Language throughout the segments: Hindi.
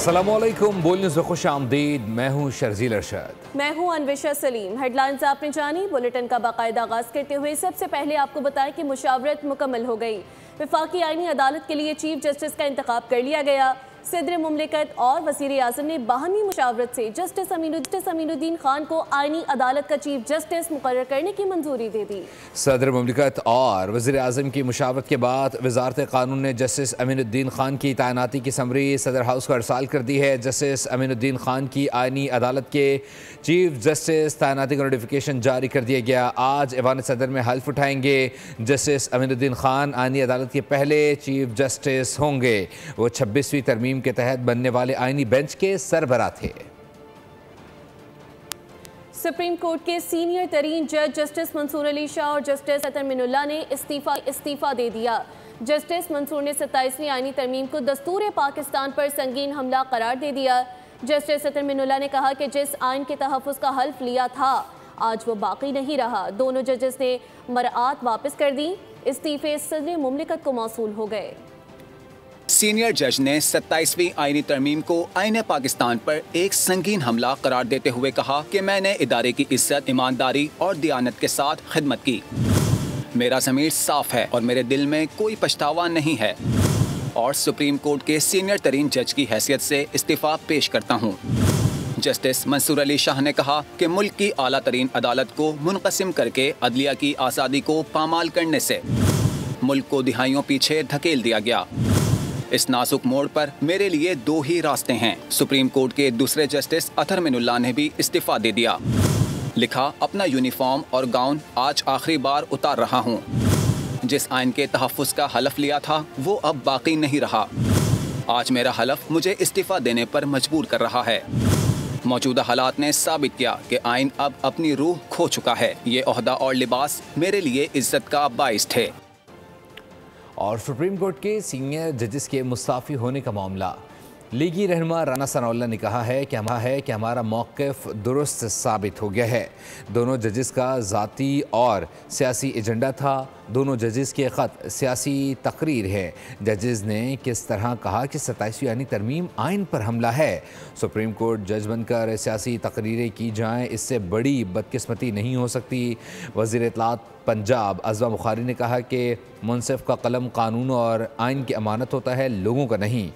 अस्सलामुअलैकुम, बोल न्यूज़ में खुश आमदीद। मैं हूँ शर्जील अरशद। मैं हूँ अनविशा सलीम। हेडलाइंस आपने जानी। बुलेटिन का बाकायदा आगाज करते हुए सबसे पहले आपको बताएं कि मुशावरत मुकम्मल हो गई। वफाकी आईनी अदालत के लिए चीफ जस्टिस का इंतखाब कर लिया गया। सदर मुमलिकत और वज़ीर आज़म ने बाहमी मुशावरत से जस्टिस अमीनुद्दीन खान को आईनी अदालत का चीफ जस्टिस मुकर्रर करने की मंजूरी दे दी। सदर मुमलिकत और वज़ीर आज़म की मुशावरत के बाद वज़ारत कानून ने जस्टिस अमीनुद्दीन खान की तैनाती की समरी सदर हाउस को अरसाल कर दी है। जस्टिस अमीनुद्दीन खान की आईनी अदालत के चीफ जस्टिस तैनाती का नोटिफिकेशन जारी कर दिया गया। आज ऐवान सदर में हल्फ उठाएंगे। जस्टिस अमीनुद्दीन खान आईनी अदालत के पहले चीफ जस्टिस होंगे। वो 26वीं तरमीम के तहत बनने वाले आईनी बेंच के सरबराह थे। सुप्रीम कोर्ट के सीनियर तरीन जज जस्टिस मंसूर अली शाह और जस्टिस अतर मिनुल्लाह ने इस्तीफा दे दिया। जस्टिस मंसूर ने 27वीं आईनी तरमीम को दस्तूर पाकिस्तान पर संगीन हमला करार दे दिया। जस्टिस अतर मिनुल्लाह ने कहा कि जिस आइन के तहफ़्फ़ुज़ का हल्फ लिया था आज वो बाकी नहीं रहा। दोनों जजेस ने मरआत वापस कर दी। इस्तीफे सदर मुमलिकत को मौसूल हो गए। सीनियर जज ने 27वीं आईनी तरमीम को आईने पाकिस्तान पर एक संगीन हमला करार देते हुए कहा कि मैंने इदारे की इज्जत, ईमानदारी और दियानत के साथ खिदमत की। मेरा ज़मीर साफ है और मेरे दिल में कोई पछतावा नहीं है और सुप्रीम कोर्ट के सीनियर तरीन जज की हैसियत से इस्तीफा पेश करता हूँ। जस्टिस मंसूर अली शाह ने कहा कि मुल्क की आला तरीन अदालत को मुनक़सिम करके अदलिया की आज़ादी को पामाल करने से मुल्क को दिहाइयों पीछे धकेल दिया गया। इस नाजुक मोड़ पर मेरे लिए दो ही रास्ते हैं। सुप्रीम कोर्ट के दूसरे जस्टिस अतर मिनुल्लाह ने भी इस्तीफा दे दिया। लिखा, अपना यूनिफॉर्म और गाउन आज आखिरी बार उतार रहा हूँ। जिस आइन के तहफ़्फ़ुज़ का हलफ लिया था वो अब बाकी नहीं रहा। आज मेरा हलफ मुझे इस्तीफा देने पर मजबूर कर रहा है। मौजूदा हालात ने साबित किया कि आइन अब अपनी रूह खो चुका है। ये ओहदा और लिबास मेरे लिए इज्जत का बाइस थे। और सुप्रीम कोर्ट के सीनियर जजेस के मुस्ताफ़ी होने का मामला। लीगी रहनुमा राना सनाउल्लाह ने कहा है कि हमारा मौक़िफ़ दुरुस्त साबित हो गया है। दोनों जजेस का ज़ाती और सियासी एजेंडा था। दोनों जजेस के ख़त सियासी तकरीर है। जजेस ने किस तरह कहा कि 27वीं आईनी तरमीम आइन पर हमला है। सुप्रीम कोर्ट जज बनकर सियासी तकरीरें की जाएँ, इससे बड़ी बदकिस्मती नहीं हो सकती। वज़ीर इत्तलात पंजाब अज़वा बुखारी ने कहा कि मुनसिफ़ का कलम कानून और आइन की अमानत होता है, लोगों का नहीं।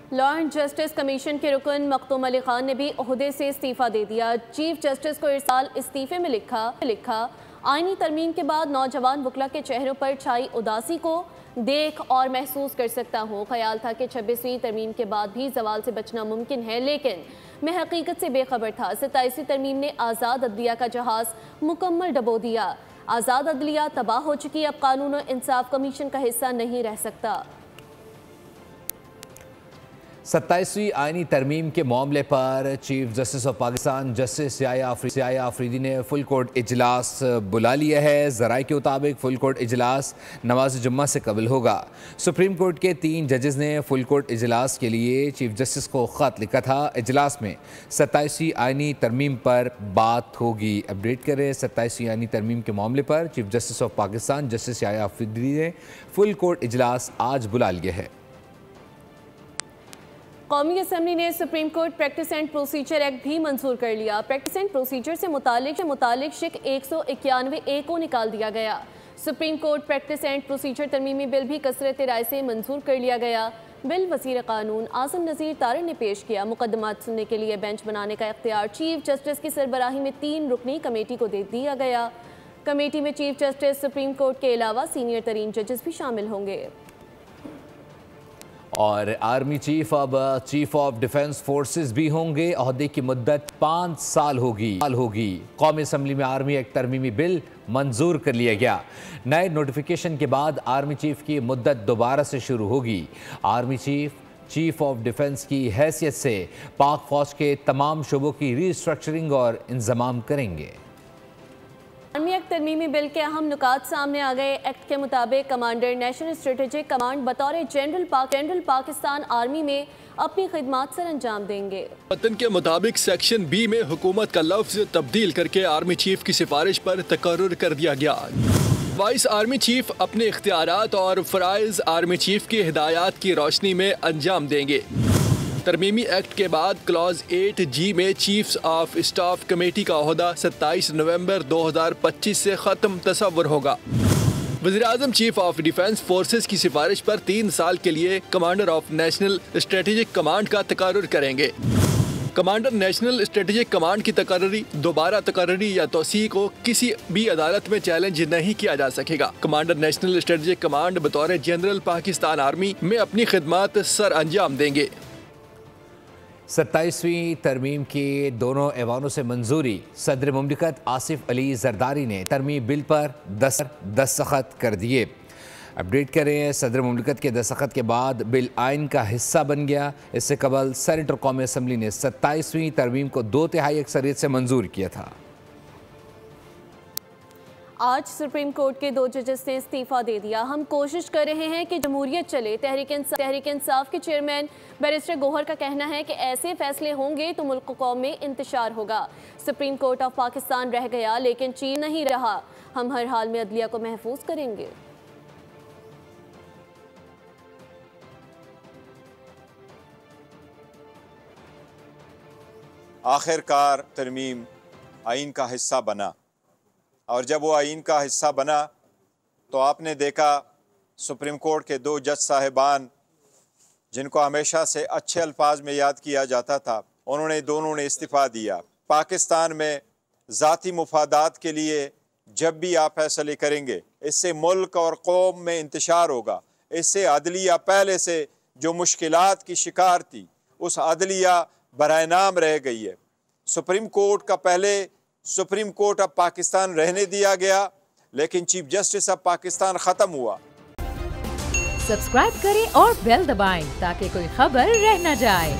लॉ एंड जस्टिस कमीशन के रुकन मखदूम अली खान ने भी ओहदे से इस्तीफा दे दिया। चीफ जस्टिस को इरसाल इस्तीफे में लिखा आईनी तरमीम के बाद नौजवान वकला के चेहरों पर छाई उदासी को देख और महसूस कर सकता हूँ। ख्याल था कि 26वीं तरमीम के बाद भी जवाल से बचना मुमकिन है, लेकिन मैं हकीकत से बेखबर था। 27वीं तरमीम ने आज़ाद अदलिया का जहाज़ मुकम्मल डबो दिया। आज़ाद अदलिया तबाह हो चुकी, अब कानून और इंसाफ कमीशन का हिस्सा नहीं रह सकता। 27वीं आईनी तरमीम के मामले पर chief justice of Pakistan justice Yahya Afridi ने फुल कोर्ट इजलास बुला लिया है। ज़राए के मुताबिक फुल कोर्ट इजलास नमाज जुम्मा से कबल होगा। सुप्रीम कोर्ट के 3 जजेस ने फुल कोर्ट इजलास के लिए चीफ जस्टिस को ख़त लिखा था। इजलास में 27वीं आईनी तरमीम पर बात होगी। अपडेट करें, 27वीं आईनी तरमीम के मामले पर chief justice of Pakistan justice Yahya Afridi ने फुल कोर्ट इजलास आज बुला लिया है। कौमी असम्बली ने supreme court practice and procedure act भी मंजूर कर लिया। प्रैक्टिस एंड प्रोसीजर से मुतालिक शिक 191A को निकाल दिया गया। Supreme court practice and procedure तरमीमी बिल भी कसरत राय से मंजूर कर लिया गया। बिल वज़ीर कानून आज़म नज़ीर तारिक ने पेश किया। मुकदमात सुनने के लिए बेंच बनाने का इख्तियार चीफ जस्टिस की सरबराही में 3 रुकनी कमेटी को दे दिया गया। कमेटी में चीफ जस्टिस, सुप्रीम कोर्ट के अलावा सीनियर तरीन जजेस भी शामिल होंगे। और आर्मी चीफ अब चीफ ऑफ डिफेंस फोर्सेस भी होंगे। ओहदे की मुद्दत 5 साल होगी। कौमी असम्बली में आर्मी एक्ट तरमीमी बिल मंजूर कर लिया गया। नए नोटिफिकेशन के बाद आर्मी चीफ की मुद्दत दोबारा से शुरू होगी। आर्मी चीफ ऑफ डिफेंस की हैसियत से पाक फौज के तमाम शोबों की रीस्ट्रक्चरिंग और इंतजाम करेंगे। आर्मी एक्ट तरमीमी बिल के अहम नुकात सामने आ गए। एक्ट के मुताबिक कमांडर नेशनल स्ट्रेटेजिक कमांड बतौर जनरल पाकिस्तान आर्मी में अपनी खिदमात सर अंजाम देंगे। वतन के मुताबिक सेक्शन बी में हुकूमत का लफ्ज तब्दील करके आर्मी चीफ की सिफारिश पर तकर्रुर कर दिया गया। वाइस आर्मी चीफ अपने इख्तियारात और फराइज आर्मी चीफ की हिदायत की रोशनी में अंजाम देंगे। तरमीमी एक्ट के बाद क्लॉज 8G में चीफ्स ऑफ स्टाफ कमेटी का ओहदा 27 नवंबर 2025 से ख़त्म तस्वर होगा। वज़ीर-ए-आज़म चीफ ऑफ डिफेंस फोर्सेस की सिफारिश पर 3 साल के लिए commander of national strategic command का तकर्रुर करेंगे। कमांडर नेशनल स्ट्रेटेजिक कमांड की तकर्री, दोबारा तकर्री या तोसी को किसी भी अदालत में चैलेंज नहीं किया जा सकेगा। कमांडर नेशनल स्ट्रेटेजिक कमांड बतौर जनरल पाकिस्तान आर्मी में अपनी खिदमत सर अंजाम देंगे। 27वीं तरमीम की दोनों ऐवानों से मंजूरी। सदर मुमलिकत आसिफ अली जरदारी ने तरमीम बिल पर दस्तखत कर दिए। अपडेट करें, सदर मुमलिकत के दस्तखत के बाद बिल आइन का हिस्सा बन गया। इससे कबल सेनेट और कौमी असम्बली ने 27वीं तरमीम को 2/3 अक्सरियत से मंजूर किया था। आज सुप्रीम कोर्ट के 2 जजेस ने इस्तीफा दे दिया। हम कोशिश कर रहे हैं कि जमहूरियत चले। तहरीक इंसाफ के चेयरमैन बैरिस्टर गौहर का कहना है कि ऐसे फैसले होंगे तो मुल्क कौम में इंतशार होगा। सुप्रीम कोर्ट ऑफ पाकिस्तान रह गया लेकिन चीन नहीं रहा। हम हर हाल में अदलिया को महफूज करेंगे। आखिरकार तरमीम आइन का हिस्सा बना, और जब वो आइन का हिस्सा बना तो आपने देखा सुप्रीम कोर्ट के 2 जज साहिबान, जिनको हमेशा से अच्छे अल्फाज में याद किया जाता था, दोनों ने इस्तीफ़ा दिया। पाकिस्तान में ज़ाती मुफादात के लिए जब भी आप फैसले करेंगे, इससे मुल्क और कौम में इंतशार होगा। इससे अदलिया पहले से जो मुश्किलात की शिकार थी, उस अदलिया बराए नाम रह गई है। सुप्रीम कोर्ट का पहले सुप्रीम कोर्ट ऑफ पाकिस्तान रहने दिया गया, लेकिन चीफ जस्टिस ऑफ पाकिस्तान ख़त्म हुआ। सब्सक्राइब करें और बेल दबाएं ताकि कोई खबर रह न जाए।